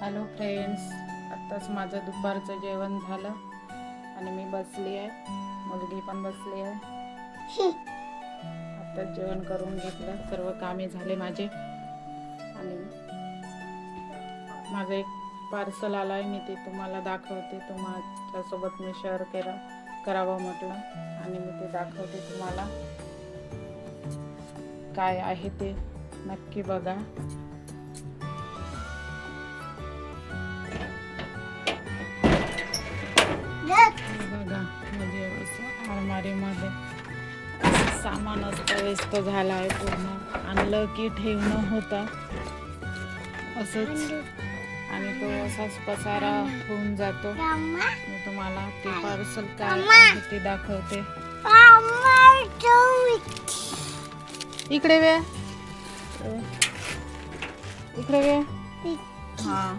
Hello friends, आत्ताच माझं दुपारचं जेवण झालं आणि मी बसली आहे. मुलगी पण बसली आहे. आत्ताच जेवण करून घेतलं, सर्व कामे झाले माझे. आणि माझं एक पार्सल आलं आहे, मी ते तुम्हाला दाखवते. तुमच्यासोबत मी शेअर करावं म्हटलं आणि मी ते दाखवते तुम्हाला. काय आहे ते नक्की बघा. बघा, म्हणजे असं अलमारीमध्ये सामान व्यस्त झालं आहे. पूर्ण आणलं की ठेवणं होतं असंच, आणि तो असाच पसारा होऊन जातो. मी तुम्हाला ते पार्सल काय आहे ते दाखवते. इकडे वे, इकडे वे. हा,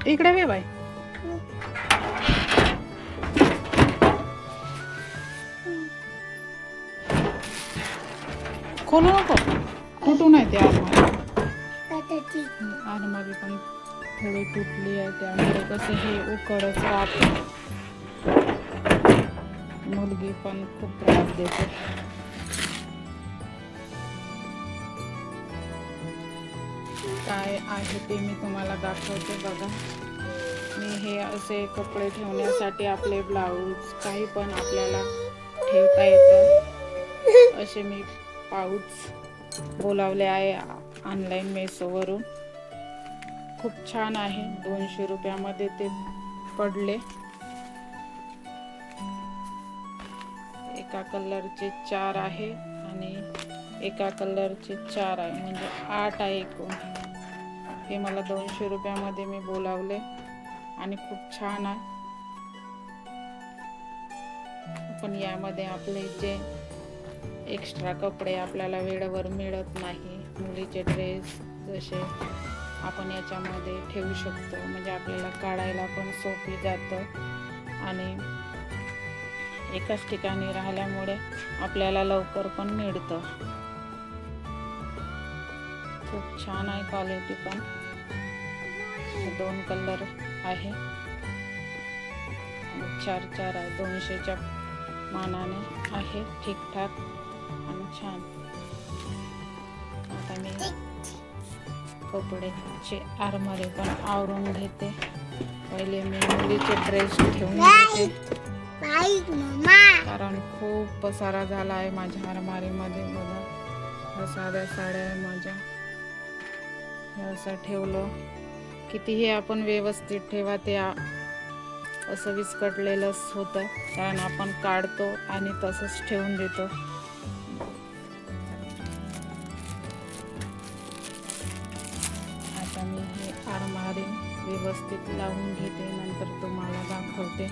इकडे वे बाय. खोलू नको, तुटू नाही. ते आरमारी पण थोडी तुटली आहे, त्यामुळे कसं हे उकडच राहतं. मुलगी पण खूप त्रास देते. काय आहे ते मी तुम्हाला दाखवते. बघा, मी हे असे कपडे ठेवण्यासाठी, आपले ब्लाऊज काही पण आपल्याला ठेवता येतं असे मी पाऊच बोलावले आहे ऑनलाईन मेसोवरून. खूप छान आहे. 200 रुपयामध्ये ते पडले. एका कलरचे 4 आहे आणि एका कलरचे 4 आहे, म्हणजे 8 आहे एकूण. हे मला 200 रुपयामध्ये मी बोलावले आणि खूप छान आहे. पण यामध्ये आपले जे एक्स्ट्रा कपडे आपल्याला वेळेवर मिळत नाही, मुलीचे ड्रेस जसे आपण याच्यामध्ये ठेवू शकतो, म्हणजे आपल्याला काढायला पण सोपी जातं आणि एकाच ठिकाणी राहिल्यामुळे आपल्याला लवकर पण मिळतं. खूप छान आहे क्वालिटी पण. 2 कलर आहे आणि 4 आहे. 200च्या मानाने आहे, ठीकठाक आणि छान. आता मी कपड्याचे आरमारी पण आवरून घेते. पहिले मी मुलीचे ड्रेस ठेवून घेते, कारण खूप पसारा झाला आहे माझ्या आरमारीमध्ये. बघा, साध्या साड्या आहे माझ्या. हे असं ठेवलं, कितीही आपण व्यवस्थित ठेवा ते असं विस्कटलेलंच होतं, कारण आपण काढतो आणि तसंच ठेवून देतो. आता मी हे आरमारी व्यवस्थित लावून घेते, नंतर तुम्हाला दाखवते.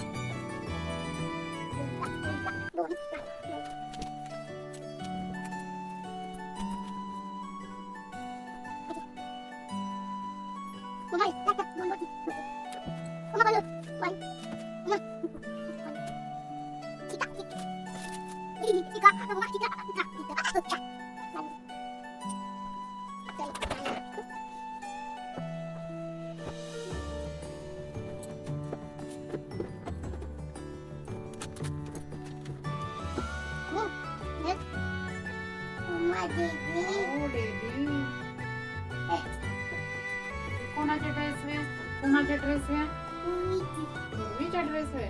कोणाचे ड्रेस वे? कोणाचे ड्रेस वे? पूर्वीचा ड्रेस वे.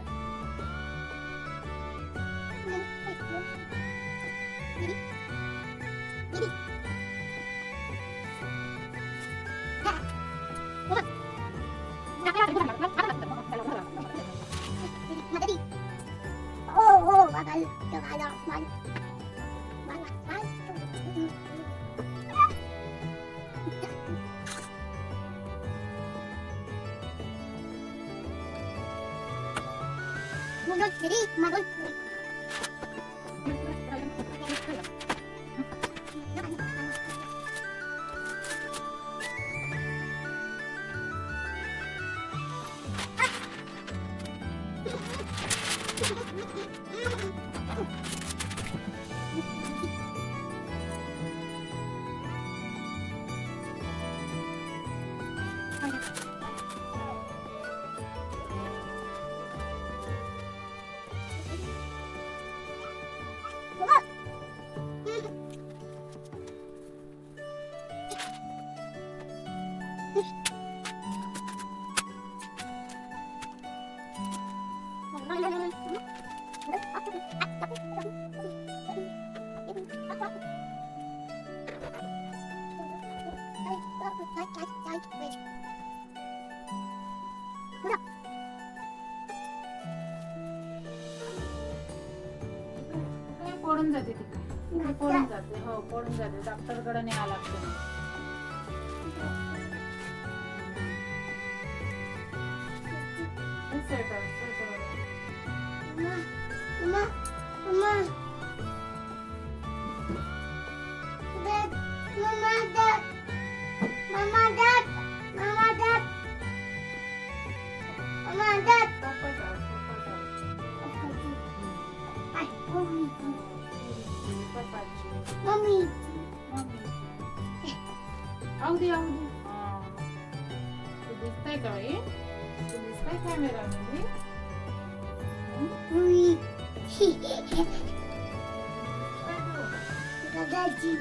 पडून जाते. हो पडून जाते. डॉक्टरकडे न्यावं लागतं. स्वेटर अगदी अगदी तू दिसतंय का बाई? तू दिसतंय कॅमेरामध्ये? दादाजी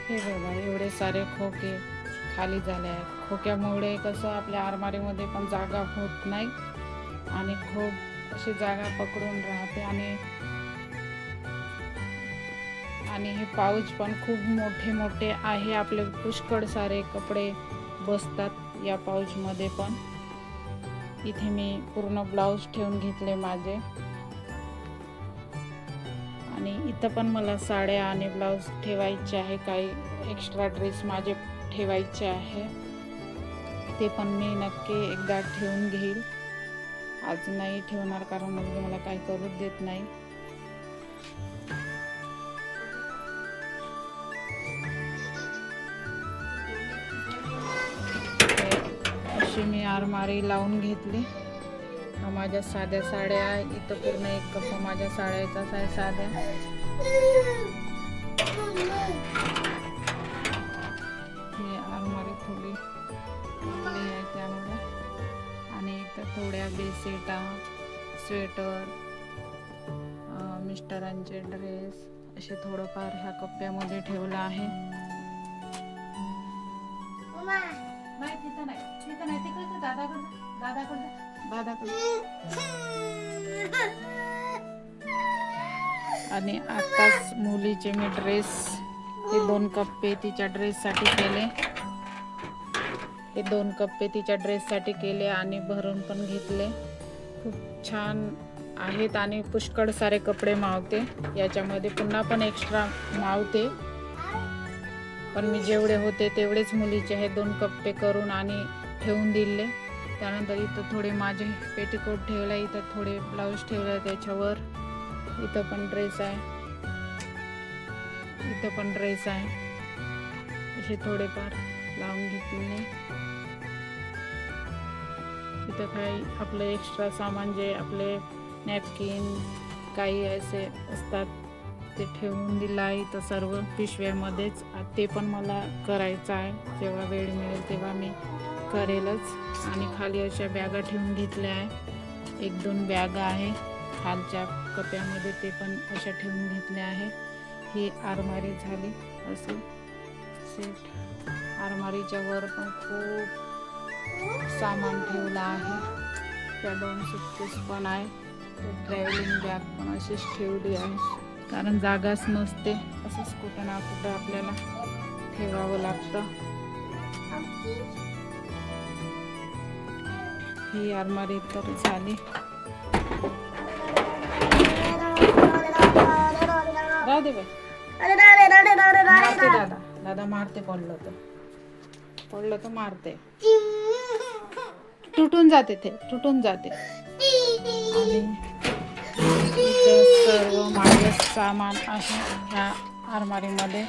हे बघा एवढे सारे खोके खाली झाले आहेत. खोक्यामुळे कसं आपल्या आरमारीमध्ये पण जागा होत नाही आणि खूप अशी जागा पकडून राहते. आणि हे पाऊच पण खूप मोठे मोठे आहे. आपले पुष्कळ सारे कपडे बसतात या पाऊचमध्ये पण. इथे मी पूर्ण ब्लाऊज ठेवून घेतले माझे आणि इथं पण मला साड्या आणि ब्लाऊज ठेवायचे आहे. काही एक्स्ट्रा ड्रेस माझे ठेवायचे आहे. ते पण मी नक्की एकदा ठेवून घेईल. आज नाही ठेवणार कारण मुलगी मला काही करू देत नाही. अशी मी आरमारी लावून घेतली. माझ्या साध्या साड्या आहे. इथं पूर्ण एक कप्पा माझ्या साड्याचाच आहे साध्या. ही आरमारी थोडी मोकळी आहे त्यामुळे. आणि इथं थोड्या बेडशीटा, स्वेटर, मिस्टरांचे ड्रेस असे थोडंफार ह्या कप्प्यामध्ये ठेवलं आहे. नाही तिथं नाही, तिथं नाही, तिकडे दादाकडे. आणि आताच मुलीचे मी ड्रेस हे 2 कप्पे तिच्या ड्रेससाठी केले. हे 2 कप्पे तिच्या ड्रेससाठी केले आणि भरून पण घेतले. खूप छान आहेत आणि पुष्कळ सारे कपडे मावते याच्यामध्ये. पुन्हा पण एक्स्ट्रा मावते पण मी जेवढे होते तेवढेच मुलीचे हे 2 कप्पे करून आणि ठेवून दिले. त्यानंतर इथं थोडे माझे पेटीकोट ठेवला, इथं थोडे ब्लाऊज ठेवले त्याच्यावर. इथं पण ड्रेस आहे, इथं पण ड्रेस आहे. असे थोडेफार लावून घेतले. इथं काही आपलं एक्स्ट्रा सामान जे आपले नॅपकिन काही असे असतात ते ठेवून दिलं आहे. इथं सर्व पिशव्यामध्येच. ते पण मला करायचं आहे. जेव्हा वेळ मिळेल तेव्हा मी करेलच. आणि खाली अशा बॅगा ठेवून घेतल्या आहे. 1-2 बॅगा आहे खालच्या कप्प्यामध्ये, ते पण अशा ठेवून घेतल्या आहे. ही आरमारी झाली असे सेट. आरमारीच्या वर पण खूप सामान ठेवलं आहे. त्या 2 सूटकेस पण आहे. ट्रॅव्हलिंग बॅग पण अशीच ठेवली आहे कारण जागाच नसते. असंच कुठं ना कुठं आपल्याला ठेवावं लागतं. ही आरमारी तर झाली. राहू दे बाई. मारते दादा. दादा मारते, पडलं तर मारते. तुटून जाते ते, तुटून जाते. आणि इथं सर्व माझं सामान आहे ह्या आरमारीमध्ये.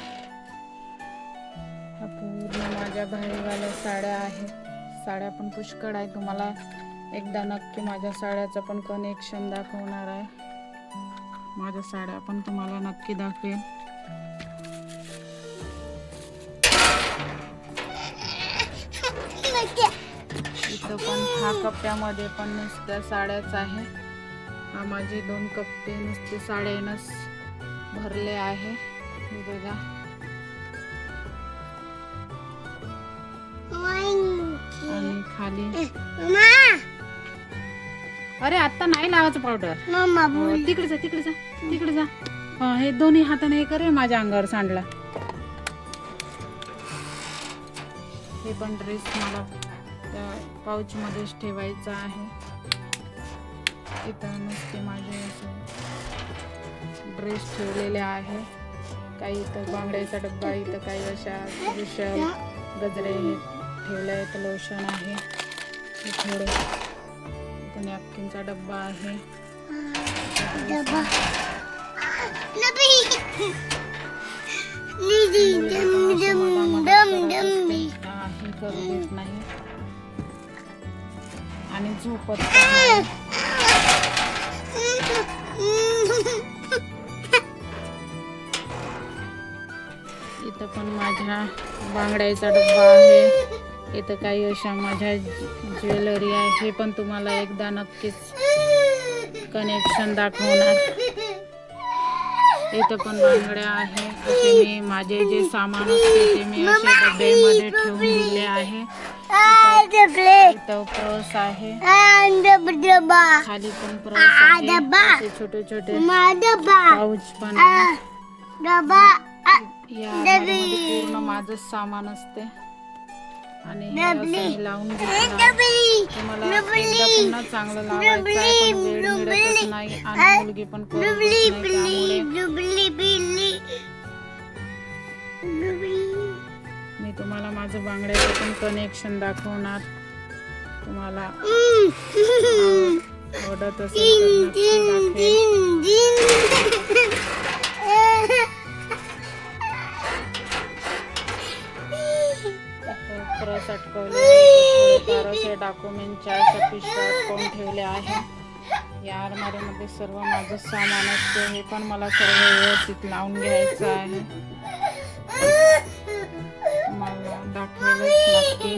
पूर्ण माझ्या भारीवाल्या साड्या आहेत. साड्या पण पुष्कळ आहे. तुम्हाला एकदा नक्की माझ्या साड्याचं पण कनेक्शन दाखवणार आहे. माझ्या साड्या पण तुम्हाला नक्की दाखवेन. इथं पण ह्या कप्प्यामध्ये पण नुसत्या साड्याच आहे. हा माझे 2 कप्पे नुसते साड्यानंच भरले आहे. हे बघा. आणि खाली अरे आता नाही लावायचं पावडर. तिकडे जा, तिकडे जा, तिकडे जा. हे दोन्ही हाताने हे करे, माझ्या अंगावर सांडला. हे पण ड्रेस मला त्या पाऊच मध्येच ठेवायचा आहे. इथं नुसते माझे ड्रेस ठेवलेले आहे. काही इथं बांगड्याचा डब्बा, इथं काही अशा विशाल गजरे ठेवले आहेत. लोशन आहे. हे थोडं इथं नॅपकिनचा डब्बा आहे. करू देत नाही आणि झोपत नाही. इथं पण माझ्या बांगड्याचा डब्बा आहे. इथं काही अशा माझ्या ज्वेलरी आहे. हे पण तुम्हाला एकदा नक्कीच कनेक्शन दाखवणार. इथं पण बांगड्या आहे. असे मी माझे जे सामान असते ते मी असे डब्यामध्ये ठेवून दिले आहे. इथं पर्स आहे. खाली पण पर्स आहे. असे छोटे छोटे पाऊच पण आहे. या आरमारीमध्ये पूर्ण माझं सामान असते. आणि हे असं मी लावून घेतलं. तुम्हाला एकदा पुन्हा चांगलं लावायचं आहे, पण वेळ मिळतच नाही आणि मुलगी पण करू देत नाही. त्यामुळे मी तुम्हाला माझं बांगड्याचं पण कनेक्शन दाखवणार. तुम्हाला आवडत असेल तर नक्की दाखवेन. परस अटकवले असे डॉक्युमेंटच्या अशा पिशव्या अटकवून ठेवल्या आहे. या आरमारीमध्ये सर्व माझं सामान असतं. हे पण मला सर्व व्यवस्थित लावून घ्यायचं आहे. मला दाखवेलच नक्की.